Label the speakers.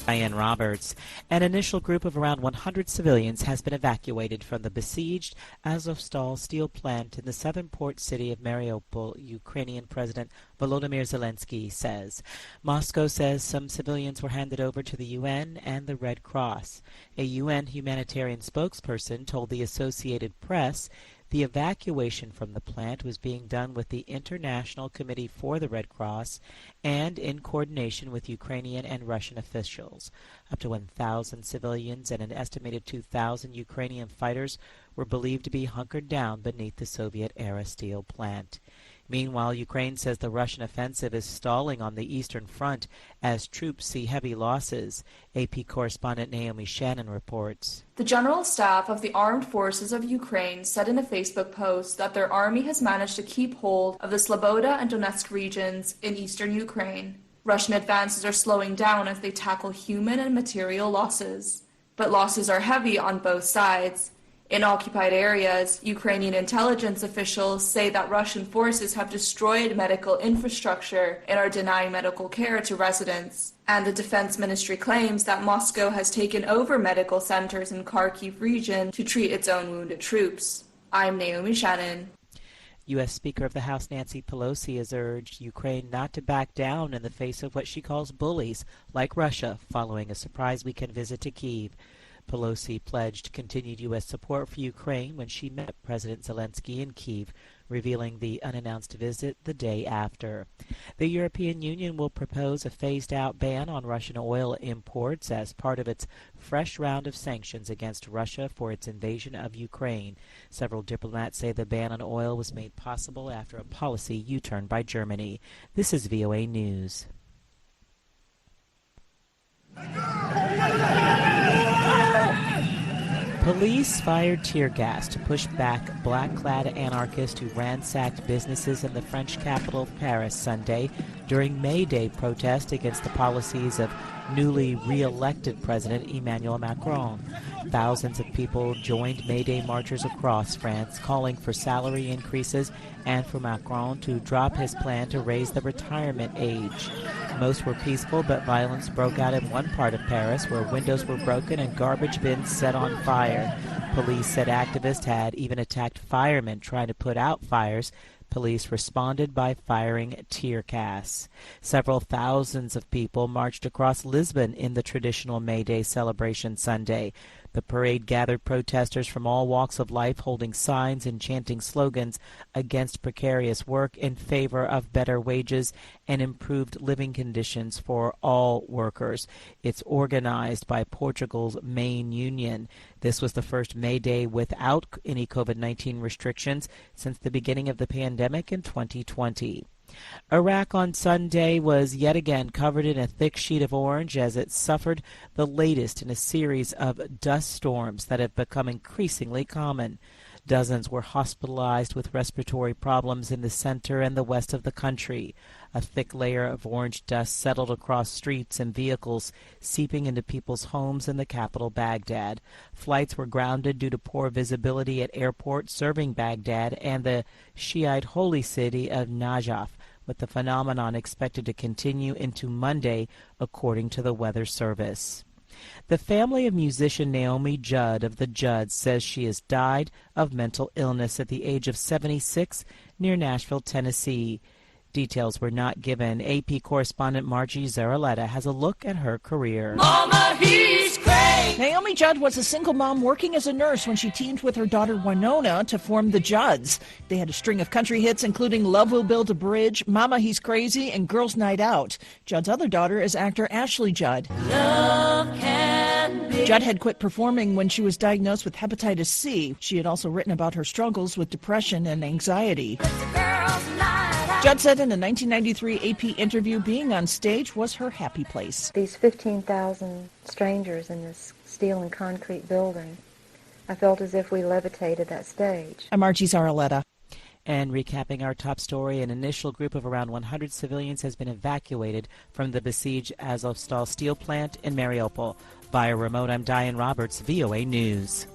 Speaker 1: Diane Roberts. An initial group of around 100 civilians has been evacuated from the besieged Azovstal steel plant in the southern port city of Mariupol, Ukrainian President Volodymyr Zelensky says. Moscow says some civilians were handed over to the UN and the Red Cross. A UN humanitarian spokesperson told the Associated Press the evacuation from the plant was being done with the International Committee for the Red Cross and in coordination with Ukrainian and Russian officials. Up to 1,000 civilians and an estimated 2,000 Ukrainian fighters were believed to be hunkered down beneath the Soviet-era steel plant. Meanwhile, Ukraine says the Russian offensive is stalling on the eastern front as troops see heavy losses. AP correspondent Naomi Shannon reports.
Speaker 2: The General Staff of the Armed Forces of Ukraine said in a Facebook post that their army has managed to keep hold of the Sloboda and Donetsk regions in eastern Ukraine. Russian advances are slowing down as they tackle human and material losses. But losses are heavy on both sides. In occupied areas, Ukrainian intelligence officials say that Russian forces have destroyed medical infrastructure and are denying medical care to residents. And the Defense Ministry claims that Moscow has taken over medical centers in Kharkiv region to treat its own wounded troops. I'm Naomi Shannon.
Speaker 1: U.S. Speaker of the House Nancy Pelosi has urged Ukraine not to back down in the face of what she calls bullies like Russia following a surprise weekend visit to Kyiv. Pelosi pledged continued U.S. support for Ukraine when she met President Zelensky in Kyiv, revealing the unannounced visit the day after. The European Union will propose a phased-out ban on Russian oil imports as part of its fresh round of sanctions against Russia for its invasion of Ukraine. Several diplomats say the ban on oil was made possible after a policy U-turn by Germany. This is VOA News. Police fired tear gas to push back black-clad anarchists who ransacked businesses in the French capital of Paris Sunday during May Day protests against the policies of newly re-elected President Emmanuel Macron. Thousands of people joined May Day marchers across France calling for salary increases and for Macron to drop his plan to raise the retirement age. Most were peaceful, but violence broke out in one part of Paris where windows were broken and garbage bins set on fire. Police said activists had even attacked firemen trying to put out fires. Police responded by firing tear gas. Several thousands of people marched across Lisbon in the traditional May Day celebration Sunday. The parade gathered protesters from all walks of life holding signs and chanting slogans against precarious work in favor of better wages and improved living conditions for all workers. It's organized by Portugal's main union. This was the first May Day without any COVID-19 restrictions since the beginning of the pandemic in 2020. Iraq on Sunday was yet again covered in a thick sheet of orange as it suffered the latest in a series of dust storms that have become increasingly common. Dozens were hospitalized with respiratory problems in the center and the west of the country. A thick layer of orange dust settled across streets and vehicles, seeping into people's homes in the capital, Baghdad. Flights were grounded due to poor visibility at airports serving Baghdad and the Shiite holy city of Najaf, with the phenomenon expected to continue into Monday, according to the Weather Service. The family of musician Naomi Judd of the Judds says she has died of mental illness at the age of 76 near Nashville, Tennessee. Details were not given. AP correspondent Margie Zaraletta has a look at her career.
Speaker 3: Mama, he's crazy. Naomi Judd was a single mom working as a nurse when she teamed with her daughter Winona to form the Judds. They had a string of country hits, including Love Will Build a Bridge, Mama, He's Crazy, and Girls' Night Out. Judd's other daughter is actor Ashley Judd. Love can be. Judd had quit performing when she was diagnosed with hepatitis C. She had also written about her struggles with depression and anxiety. Judd said in a 1993 AP interview being on stage was her happy place.
Speaker 4: These 15,000 strangers in this steel and concrete building, I felt as if we levitated that stage.
Speaker 3: I'm Margie Zaraletta.
Speaker 1: And recapping our top story, an initial group of around 100 civilians has been evacuated from the besieged Azovstal steel plant in Mariupol. Via remote, I'm Diane Roberts, VOA News.